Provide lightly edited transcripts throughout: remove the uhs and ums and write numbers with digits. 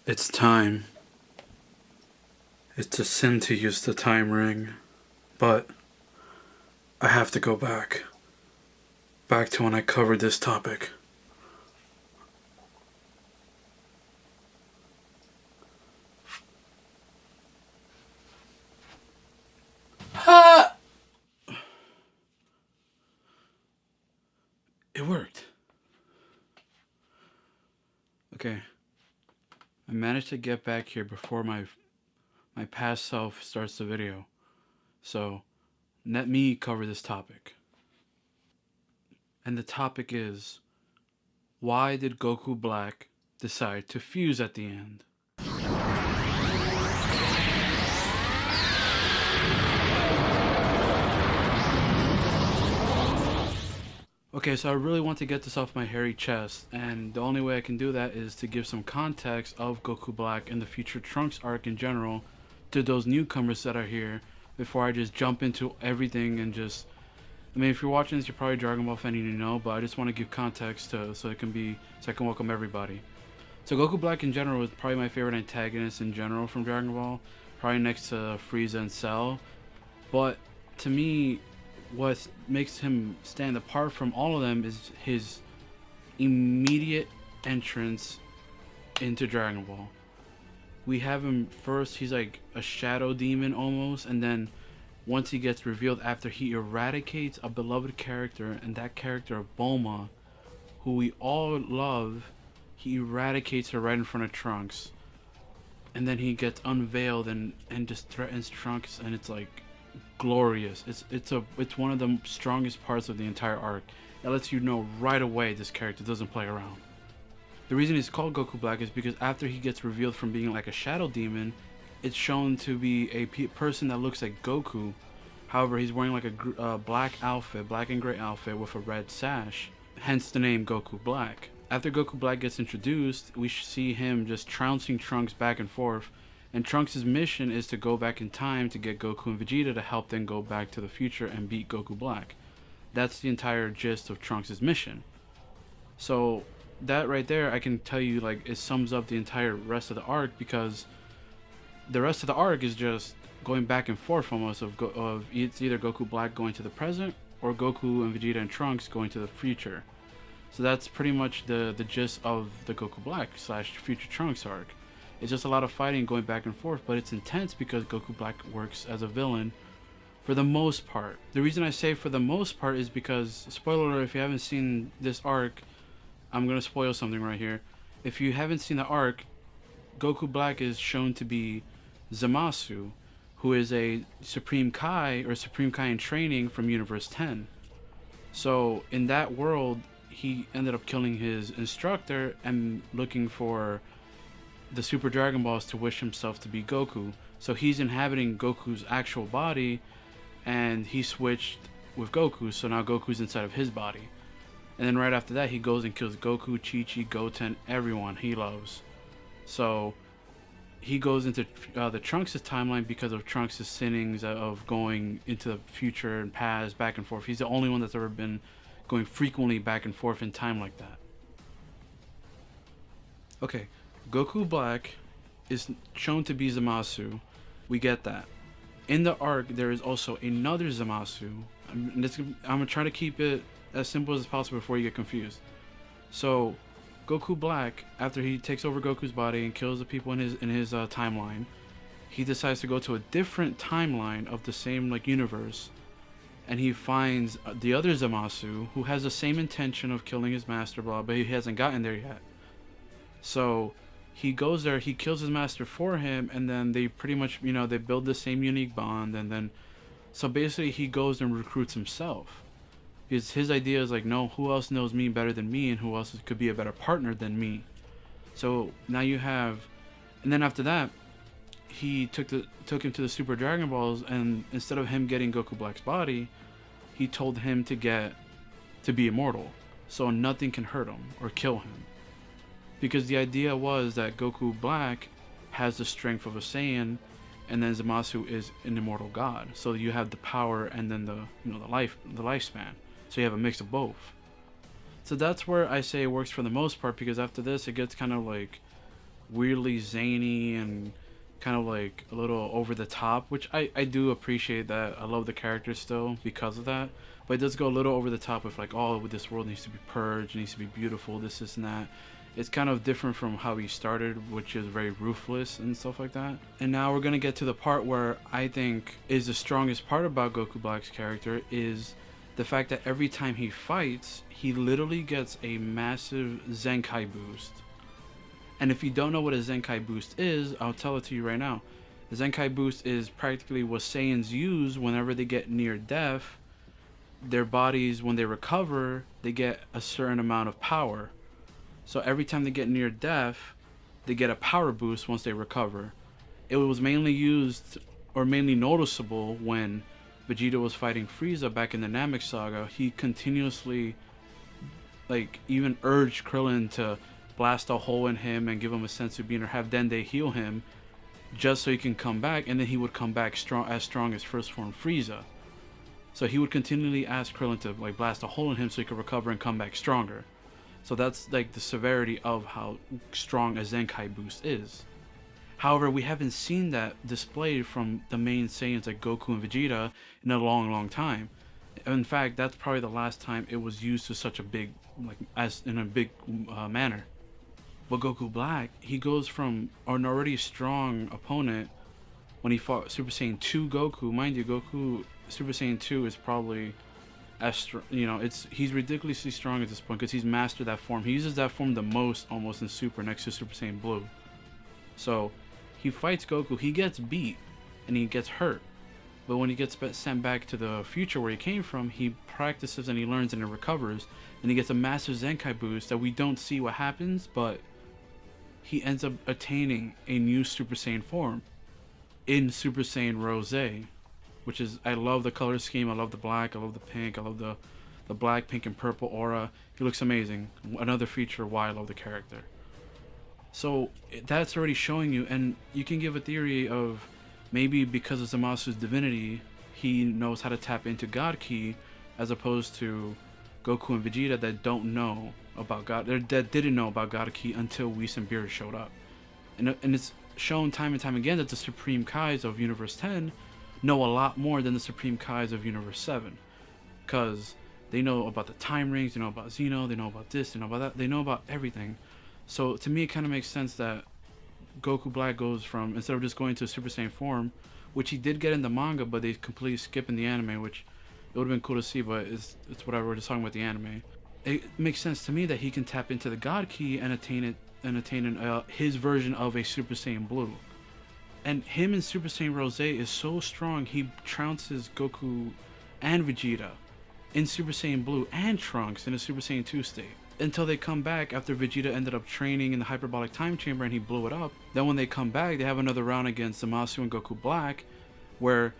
It's time. It's a sin to use the time ring, but I have to go back. Back to when I covered this topic. Ha! It worked. Okay. I managed to get back here before my past self starts the video. So, let me cover this topic. And the topic is, why did Goku Black decide to fuse at the end? Okay, so I really want to get this off my hairy chest, and the only way I can do that is to give some context of Goku Black and the future Trunks arc in general to those newcomers that are here before I just jump into everything and just... I mean, if you're watching this, you're probably Dragon Ball fan and you know, but I just want to give context so I can welcome everybody. So Goku Black in general is probably my favorite antagonist in general from Dragon Ball, probably next to Frieza and Cell, but to me, what makes him stand apart from all of them is his immediate entrance into Dragon Ball. We have him first, he's like a shadow demon almost, and then once he gets revealed after he eradicates a beloved character, and that character of Bulma, who we all love, he eradicates her right in front of Trunks. And then he gets unveiled and just threatens Trunks, and it's like glorious. It's one of the strongest parts of the entire arc. It lets you know right away this character doesn't play around. The reason he's called Goku Black is because after he gets revealed from being like a shadow demon, it's shown to be a person that looks like Goku. However, he's wearing like a black outfit, black and gray outfit with a red sash, hence the name Goku Black. After Goku Black gets introduced, we see him just trouncing Trunks back and forth, and Trunks' mission is to go back in time to get Goku and Vegeta to help them go back to the future and beat Goku Black. That's the entire gist of Trunks' mission. So that right there, I can tell you, like, it sums up the entire rest of the arc, because the rest of the arc is just going back and forth almost of it's either Goku Black going to the present or Goku and Vegeta and Trunks going to the future. So that's pretty much the gist of the Goku Black / Future Trunks arc. It's just a lot of fighting going back and forth, but it's intense because Goku Black works as a villain for the most part. The reason I say for the most part is because, spoiler alert, if you haven't seen this arc, I'm going to spoil something right here. If you haven't seen the arc, Goku Black is shown to be Zamasu, who is a Supreme Kai or Supreme Kai in training from Universe 10. So in that world, he ended up killing his instructor and looking for the Super Dragon Balls to wish himself to be Goku. So he's inhabiting Goku's actual body, and he switched with Goku, so now Goku's inside of his body. And then right after that, he goes and kills Goku, Chi-Chi, Goten, everyone he loves. So he goes into the Trunks' timeline because of Trunks' sinnings of going into the future and past, back and forth. He's the only one that's ever been going frequently back and forth in time like that. Okay, Goku Black is shown to be Zamasu. We get that. In the arc, there is also another Zamasu. I'm gonna try to keep it as simple as possible before you get confused. So, Goku Black, after he takes over Goku's body and kills the people in his timeline, he decides to go to a different timeline of the same like universe, and he finds the other Zamasu who has the same intention of killing his master, but he hasn't gotten there yet. So he goes there, he kills his master for him, and then they pretty much, they build the same unique bond, and then so basically he goes and recruits himself. Because his idea is like, no, who else knows me better than me, and who else could be a better partner than me? So now you have, and then after that, he took him to the Super Dragon Balls, and instead of him getting Goku Black's body, he told him to be immortal, so nothing can hurt him or kill him. Because the idea was that Goku Black has the strength of a Saiyan, and then Zamasu is an immortal god. So you have the power and then the lifespan. So you have a mix of both. So that's where I say it works for the most part, because after this it gets kind of like weirdly zany and kind of like a little over the top, which I do appreciate that. I love the character still because of that. But it does go a little over the top with like, oh, this world needs to be purged, it needs to be beautiful, this and that. It's kind of different from how he started, which is very ruthless and stuff like that. And now we're gonna get to the part where I think is the strongest part about Goku Black's character, is the fact that every time he fights, he literally gets a massive Zenkai boost. And if you don't know what a Zenkai boost is, I'll tell it to you right now. The Zenkai boost is practically what Saiyans use whenever they get near death. Their bodies, when they recover, they get a certain amount of power. So every time they get near death, they get a power boost once they recover. It was mainly used, or mainly noticeable, when Vegeta was fighting Frieza back in the Namek Saga. He continuously, like, even urged Krillin to blast a hole in him and give him a senzu bean, or have Dende heal him, just so he can come back, and then he would come back as strong as first form Frieza. So he would continually ask Krillin to like blast a hole in him so he could recover and come back stronger. So that's like the severity of how strong a Zenkai boost is. However, we haven't seen that displayed from the main Saiyans like Goku and Vegeta in a long time. In fact, that's probably the last time it was used to such a big, like, as in a big manner. But Goku Black, he goes from an already strong opponent when he fought Super Saiyan 2 Goku. Mind you, Goku Super Saiyan 2 is probably he's ridiculously strong at this point because he's mastered that form. He uses that form the most almost in Super, next to Super Saiyan Blue. So he fights Goku, he gets beat and he gets hurt, but when he gets sent back to the future where he came from, he practices and he learns and he recovers, and he gets a massive Zenkai boost that we don't see what happens, but he ends up attaining a new Super Saiyan form in Super Saiyan Rose, which is, I love the color scheme, I love the black, I love the pink, I love the black, pink, and purple aura. He looks amazing. Another feature why I love the character. So that's already showing you, and you can give a theory of maybe because of Zamasu's divinity, he knows how to tap into God Ki, as opposed to Goku and Vegeta that don't know about God, that didn't know about God Ki until Whis and Beerus showed up. And it's shown time and time again that the Supreme Kais of Universe 10 know a lot more than the Supreme Kais of Universe 7, because they know about the time rings, they know about Xeno, they know about this, they know about that, they know about everything. So to me it kind of makes sense that Goku Black goes from, instead of just going to a Super Saiyan form, which he did get in the manga but they completely skip in the anime, which it would have been cool to see, but it's whatever, we're just talking about the anime. It makes sense to me that he can tap into the God Ki and attain his version of a Super Saiyan Blue. And him in Super Saiyan Rose is so strong, he trounces Goku and Vegeta in Super Saiyan Blue and Trunks in a Super Saiyan 2 state. Until they come back after Vegeta ended up training in the hyperbolic time chamber and he blew it up. Then when they come back, they have another round against Zamasu and Goku Black, where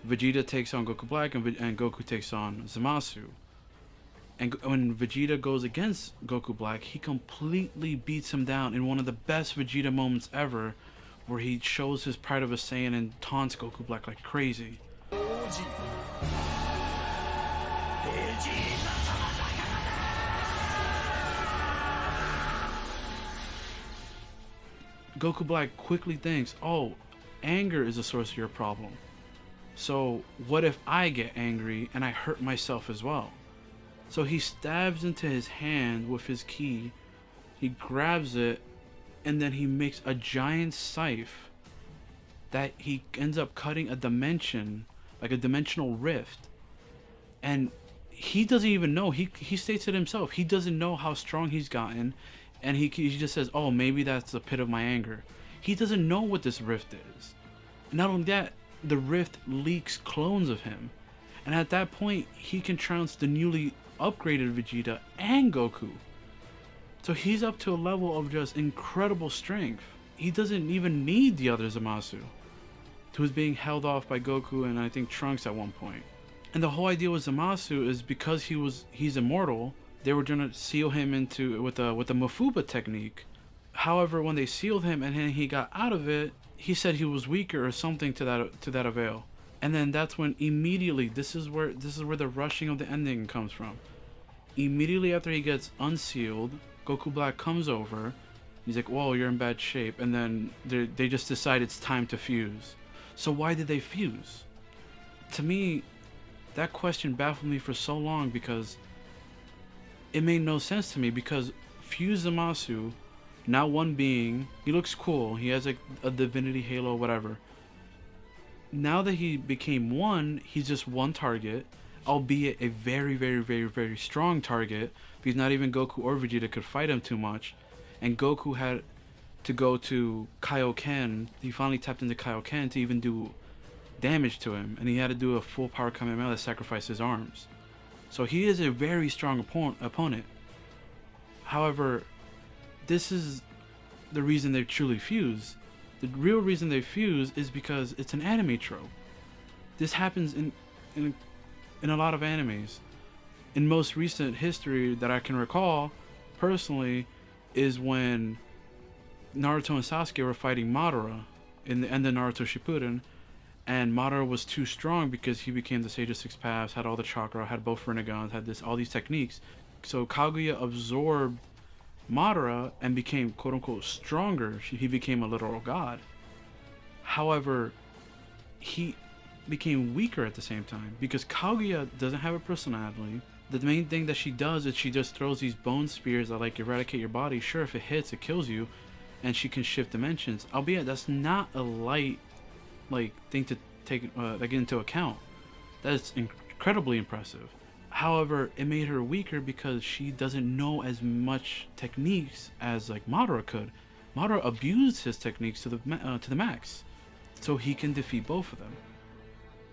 Vegeta takes on Goku Black and Goku takes on Zamasu. And when Vegeta goes against Goku Black, he completely beats him down in one of the best Vegeta moments ever, where he shows his pride of a Saiyan and taunts Goku Black like crazy. Goku Black quickly thinks, oh, anger is a source of your problem. So what if I get angry and I hurt myself as well? So he stabs into his hand with his ki, he grabs it, and then he makes a giant scythe that he ends up cutting a dimension, like a dimensional rift. And he doesn't even know, he states it himself, he doesn't know how strong he's gotten, and he just says, oh, maybe that's the pit of my anger. He doesn't know what this rift is. And not only that, the rift leaks clones of him. And at that point, he can trounce the newly upgraded Vegeta and Goku. So he's up to a level of just incredible strength. He doesn't even need the other Zamasu, who's being held off by Goku and I think Trunks at one point. And the whole idea with Zamasu is because he's immortal, they were gonna seal him into with the Mafuba technique. However, when they sealed him and then he got out of it, he said he was weaker or something to that avail. And then that's when immediately, this is where the rushing of the ending comes from. Immediately after he gets unsealed, Goku Black comes over, He's like, whoa, you're in bad shape. And then they just decide it's time to fuse. So why did they fuse? To me, that question baffled me for so long because it made no sense to me. Because fuse Zamasu, now one being, he looks cool. He has like a divinity halo, whatever. Now that he became one, he's just one target, albeit a very, very, very, very strong target, because not even Goku or Vegeta could fight him too much. And Goku had to go to Kaioken. He finally tapped into Kaioken to even do damage to him, and he had to do a full power Kamehameha that sacrificed his arms. So he is a very strong opponent. However, this is the reason they truly fuse. The real reason they fuse is because it's an anime trope. This happens in a lot of animes. In most recent history that I can recall, personally, is when Naruto and Sasuke were fighting Madara in the end of Naruto Shippuden, and Madara was too strong because he became the Sage of Six Paths, had all the chakra, had both Rinnegan's, had all these techniques. So Kaguya absorbed Madara and became quote unquote stronger. He became a literal god. However, he became weaker at the same time because Kaguya doesn't have a personality. The main thing that she does is she just throws these bone spears that like eradicate your body. Sure, if it hits, it kills you, and she can shift dimensions. Albeit that's not a light thing to take into account. That's incredibly impressive. However, it made her weaker because she doesn't know as much techniques as like Madara could. Madara abused his techniques to the max, so he can defeat both of them.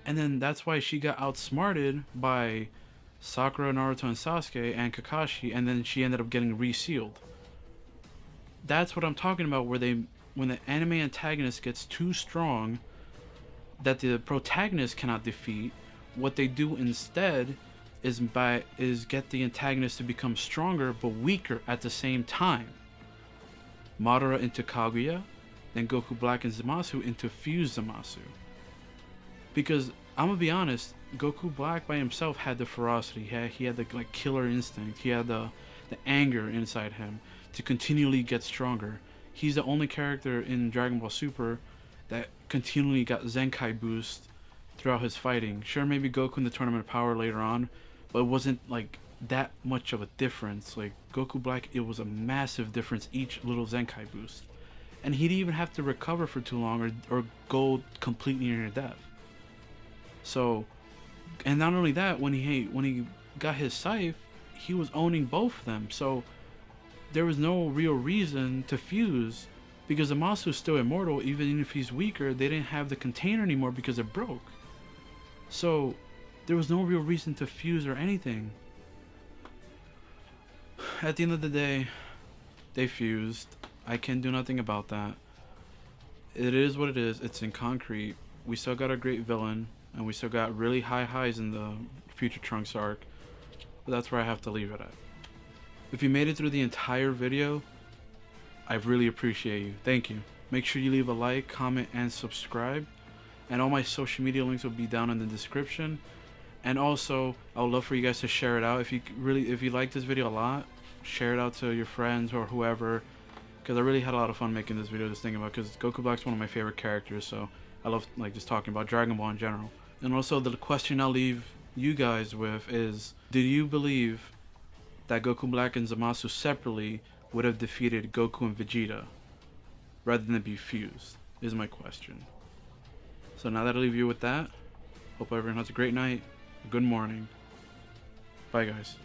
And then that's why she got outsmarted by Sakura, Naruto, and Sasuke, and Kakashi, and then she ended up getting resealed. That's what I'm talking about, where when the anime antagonist gets too strong that the protagonist cannot defeat, what they do instead is get the antagonist to become stronger but weaker at the same time. Madara into Kaguya, then Goku Black and Zamasu into Fuse Zamasu. Because I'm gonna be honest, Goku Black by himself had the ferocity. He had the killer instinct. He had the anger inside him to continually get stronger. He's the only character in Dragon Ball Super that continually got Zenkai boost throughout his fighting. Sure, maybe Goku in the Tournament of Power later on, but it wasn't like that much of a difference. Like Goku Black, it was a massive difference each little Zenkai boost, and he didn't even have to recover for too long or go completely near death. So, and not only that, when he got his scythe, he was owning both of them. So there was no real reason to fuse, because Zamasu is still immortal. Even if he's weaker, they didn't have the container anymore because it broke. So there was no real reason to fuse or anything. At the end of the day, they fused. I can do nothing about that. It is what it is. It's in concrete. We still got a great villain, and we still got really high highs in the Future Trunks arc. But that's where I have to leave it at. If you made it through the entire video, I really appreciate you. Thank you. Make sure you leave a like, comment, and subscribe. And all my social media links will be down in the description. And also, I would love for you guys to share it out. If you like this video a lot, share it out to your friends or whoever. Because I really had a lot of fun making this video, just thinking about, because Goku Black's one of my favorite characters. So I love just talking about Dragon Ball in general. And also, the question I'll leave you guys with is, do you believe that Goku Black and Zamasu separately would have defeated Goku and Vegeta rather than be fused, is my question. So now that I leave you with that, hope everyone has a great night, a good morning. Bye guys.